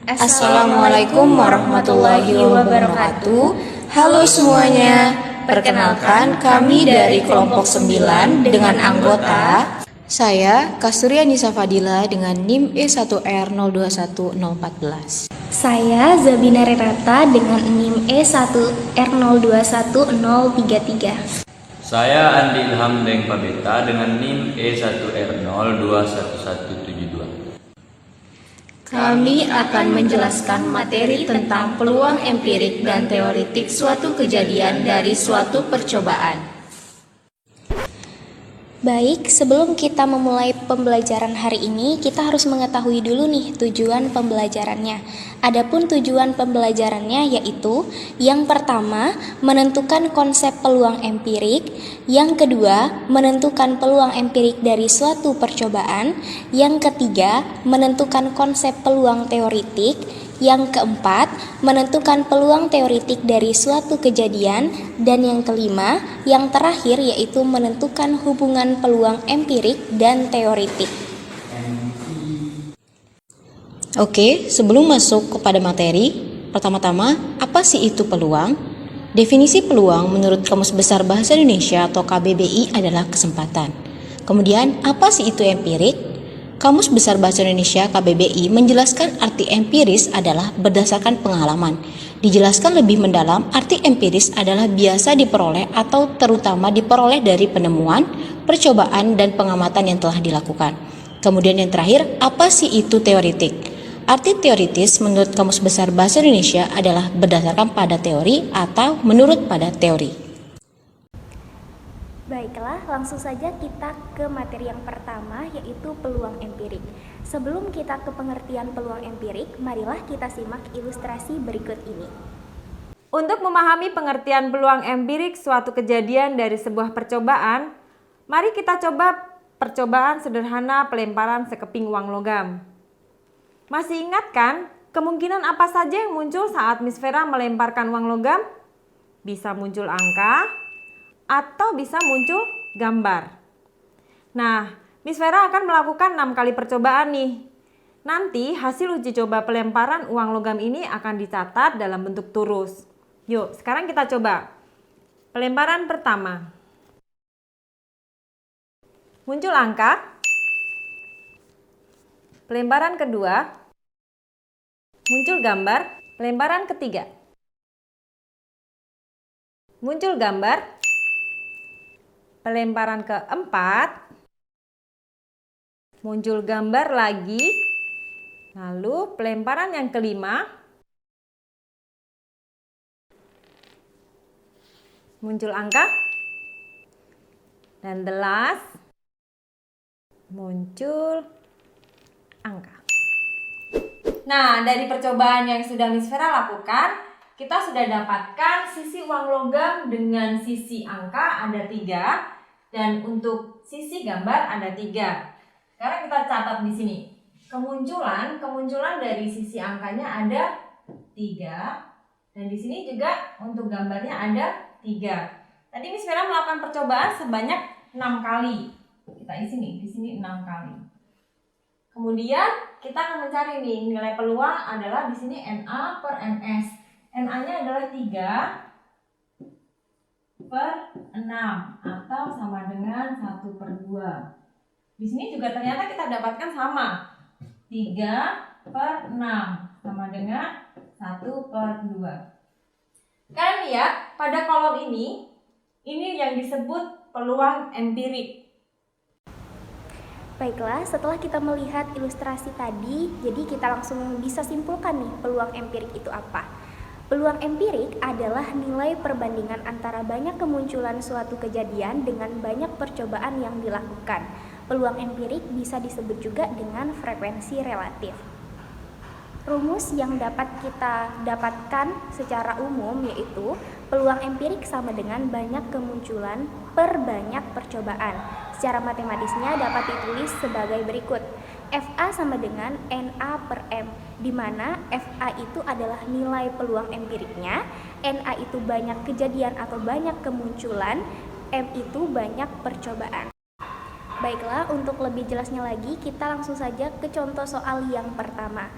Assalamualaikum warahmatullahi wabarakatuh. Halo semuanya, perkenalkan kami dari kelompok 9 dengan anggota saya Kasturi Anissa Fadila dengan NIM E1R021014. Saya Zabina Renata dengan NIM E1R021033. Saya Andi Ilham Deng Pabeta dengan NIM E1R021172. Kami akan menjelaskan materi tentang peluang empirik dan teoritik suatu kejadian dari suatu percobaan. Baik, sebelum kita memulai pembelajaran hari ini, kita harus mengetahui dulu nih tujuan pembelajarannya. Adapun tujuan pembelajarannya yaitu yang pertama, menentukan konsep peluang empirik, yang kedua, menentukan peluang empirik dari suatu percobaan, yang ketiga, menentukan konsep peluang teoritik, yang keempat, menentukan peluang teoritik dari suatu kejadian, dan yang kelima, yang terakhir yaitu menentukan hubungan peluang empirik dan teoritik. Oke, sebelum masuk kepada materi, pertama-tama, apa sih itu peluang? Definisi peluang menurut Kamus Besar Bahasa Indonesia atau KBBI adalah kesempatan. Kemudian, apa sih itu empirik? Kamus Besar Bahasa Indonesia KBBI menjelaskan arti empiris adalah berdasarkan pengalaman. Dijelaskan lebih mendalam, arti empiris adalah biasa diperoleh atau terutama diperoleh dari penemuan, percobaan, dan pengamatan yang telah dilakukan. Kemudian yang terakhir, apa sih itu teoritik? Arti teoritis menurut Kamus Besar Bahasa Indonesia adalah berdasarkan pada teori atau menurut pada teori. Baiklah, langsung saja kita ke materi yang pertama, yaitu peluang empirik. Sebelum kita ke pengertian peluang empirik, marilah kita simak ilustrasi berikut ini. Untuk memahami pengertian peluang empirik suatu kejadian dari sebuah percobaan, mari kita coba percobaan sederhana pelemparan sekeping uang logam. Masih ingat kan, kemungkinan apa saja yang muncul saat Miss Vera melemparkan uang logam? Bisa muncul angka, atau bisa muncul gambar. Nah, Miss Vera akan melakukan 6 kali percobaan nih. Nanti hasil uji coba pelemparan uang logam ini akan dicatat dalam bentuk turus. Yuk, sekarang kita coba. Pelemparan pertama. Muncul angka. Pelemparan kedua. Muncul gambar. Pelemparan ketiga. Muncul gambar. Pelemparan keempat, muncul gambar lagi, lalu pelemparan yang kelima, muncul angka, dan the last, muncul angka. Nah, dari percobaan yang sudah Miss Vera lakukan, kita sudah dapatkan sisi uang logam dengan sisi angka ada 3 dan untuk sisi gambar ada 3. Sekarang kita catat di sini. Kemunculan dari sisi angkanya ada 3 dan di sini juga untuk gambarnya ada 3. Tadi Miss Vera melakukan percobaan sebanyak 6 kali. Kita isi nih, di sini 6 kali. Kemudian kita akan mencari nih nilai peluang adalah di sini NA per NS. NA-nya adalah 3/6 atau sama dengan 1/2. Di sini juga ternyata kita dapatkan sama. 3/6 sama dengan 1/2. Kalian lihat pada kolom ini yang disebut peluang empirik. Baiklah, setelah kita melihat ilustrasi tadi, jadi kita langsung bisa simpulkan nih peluang empirik itu apa. Peluang empirik adalah nilai perbandingan antara banyak kemunculan suatu kejadian dengan banyak percobaan yang dilakukan. Peluang empirik bisa disebut juga dengan frekuensi relatif. Rumus yang dapat kita dapatkan secara umum yaitu peluang empirik sama dengan banyak kemunculan per banyak percobaan. Secara matematisnya dapat ditulis sebagai berikut. FA sama dengan NA per M, di mana FA itu adalah nilai peluang empiriknya, NA itu banyak kejadian atau banyak kemunculan, M itu banyak percobaan. Baiklah, untuk lebih jelasnya lagi, kita langsung saja ke contoh soal yang pertama.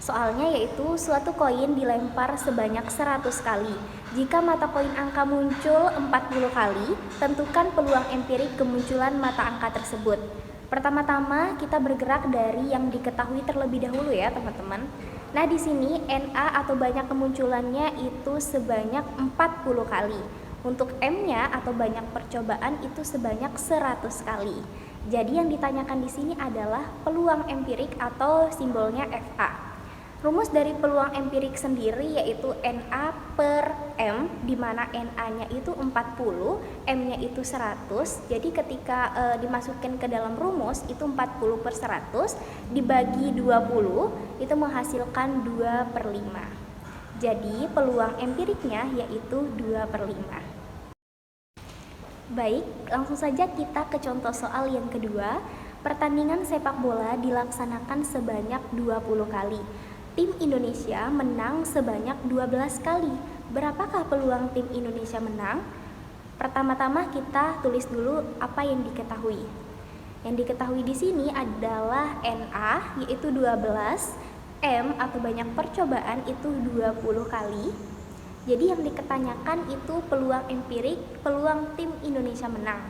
Soalnya yaitu suatu koin dilempar sebanyak 100 kali. Jika mata koin angka muncul 40 kali, tentukan peluang empirik kemunculan mata angka tersebut. Pertama-tama kita bergerak dari yang diketahui terlebih dahulu ya teman-teman. Nah di sini NA atau banyak kemunculannya itu sebanyak 40 kali. Untuk M-nya atau banyak percobaan itu sebanyak 100 kali. Jadi yang ditanyakan di sini adalah peluang empirik atau simbolnya FA. Rumus dari peluang empirik sendiri yaitu NA per M, di mana NA-nya itu 40, M-nya itu 100. Jadi ketika dimasukkan ke dalam rumus itu 40 per 100 dibagi 20 itu menghasilkan 2 per 5. Jadi peluang empiriknya yaitu 2 per 5. Baik, langsung saja kita ke contoh soal yang kedua. Pertandingan sepak bola dilaksanakan sebanyak 20 kali. Tim Indonesia menang sebanyak 12 kali. Berapakah peluang tim Indonesia menang? Pertama-tama kita tulis dulu apa yang diketahui. Yang diketahui di sini adalah NA yaitu 12, M atau banyak percobaan itu 20 kali. Jadi yang diketanyakan itu peluang empirik, peluang tim Indonesia menang.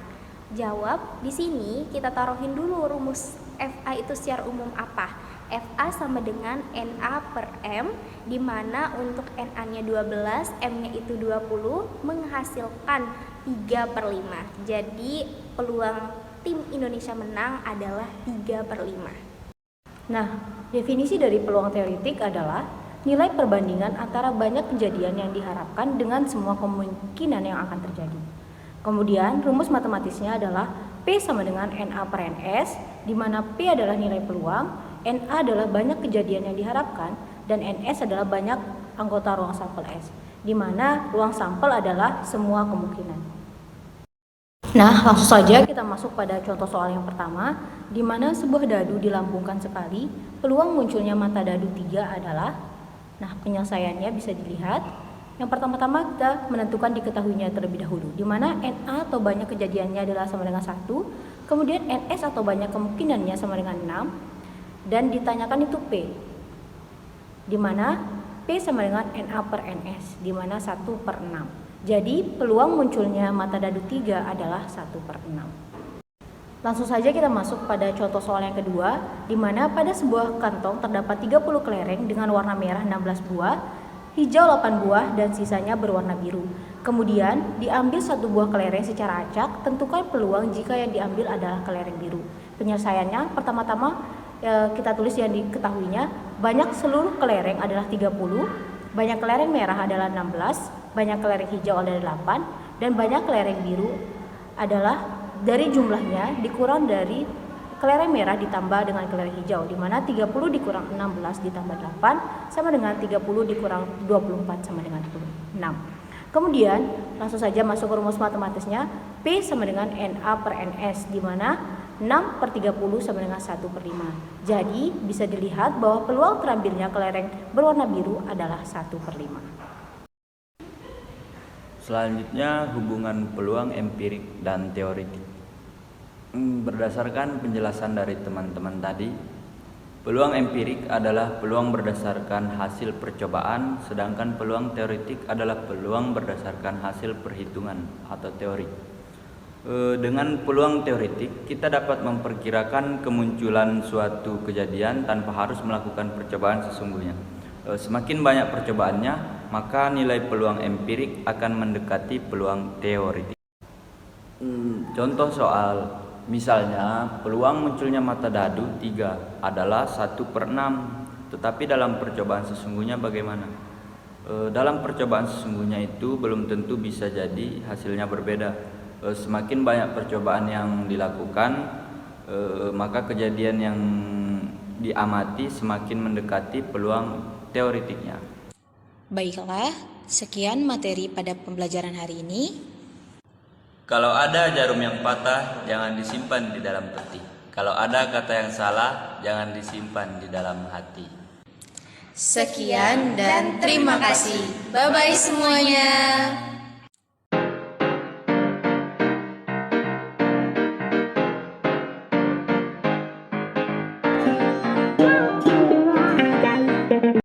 Jawab di sini kita taruhin dulu rumus FA itu secara umum apa? FA sama dengan NA per M, di mana untuk NA-nya 12, M-nya itu 20, menghasilkan 3 per 5. Jadi peluang tim Indonesia menang adalah 3 per 5. Nah, definisi dari peluang teoretik adalah nilai perbandingan antara banyak kejadian yang diharapkan dengan semua kemungkinan yang akan terjadi. Kemudian rumus matematisnya adalah P sama dengan NA per NS, di mana P adalah nilai peluang, NA adalah banyak kejadian yang diharapkan, dan NS adalah banyak anggota ruang sampel S, di mana ruang sampel adalah semua kemungkinan. Nah, langsung saja kita masuk pada contoh soal yang pertama, di mana sebuah dadu dilambungkan sekali, peluang munculnya mata dadu 3 adalah, nah penyelesaiannya bisa dilihat. Yang pertama-tama kita menentukan diketahuinya terlebih dahulu, di mana NA atau banyak kejadiannya adalah sama dengan 1, kemudian NS atau banyak kemungkinannya sama dengan 6, dan ditanyakan itu P, di mana P sama dengan NA per NS, di mana 1 per 6. Jadi peluang munculnya mata dadu 3 adalah 1 per 6. Langsung saja kita masuk pada contoh soal yang kedua, di mana pada sebuah kantong terdapat 30 kelereng dengan warna merah 16 buah, hijau 8 buah, dan sisanya berwarna biru. Kemudian diambil satu buah kelereng secara acak, tentukan peluang jika yang diambil adalah kelereng biru. Penyelesaiannya pertama-tama kita tulis yang diketahuinya, banyak seluruh kelereng adalah 30, banyak kelereng merah adalah 16, banyak kelereng hijau adalah 8, dan banyak kelereng biru adalah dari jumlahnya dikurang dari kelereng merah ditambah dengan kelereng hijau, di mana 30 dikurang 16 ditambah 8 sama dengan 30 dikurang 24 sama dengan 6. Kemudian langsung saja masuk ke rumus matematisnya, P sama dengan NA per NS, di mana 6 per 30 sama dengan 1 per 5. Jadi bisa dilihat bahwa peluang terambilnya kelereng berwarna biru adalah 1 per 5. Selanjutnya hubungan peluang empirik dan teoretik. Berdasarkan penjelasan dari teman-teman tadi, peluang empirik adalah peluang berdasarkan hasil percobaan, sedangkan peluang teoretik adalah peluang berdasarkan hasil perhitungan atau teori. Dengan peluang teoretik, kita dapat memperkirakan kemunculan suatu kejadian tanpa harus melakukan percobaan sesungguhnya. Semakin banyak percobaannya, maka nilai peluang empirik akan mendekati peluang teoretik. Contoh soal, misalnya peluang munculnya mata dadu 3 adalah 1 per 6, tetapi dalam percobaan sesungguhnya bagaimana? Dalam percobaan sesungguhnya itu belum tentu bisa jadi hasilnya berbeda. Semakin banyak percobaan yang dilakukan, maka kejadian yang diamati semakin mendekati peluang teoretiknya. Baiklah, sekian materi pada pembelajaran hari ini. Kalau ada jarum yang patah, jangan disimpan di dalam peti. Kalau ada kata yang salah, jangan disimpan di dalam hati. Sekian dan terima kasih. Bye-bye semuanya.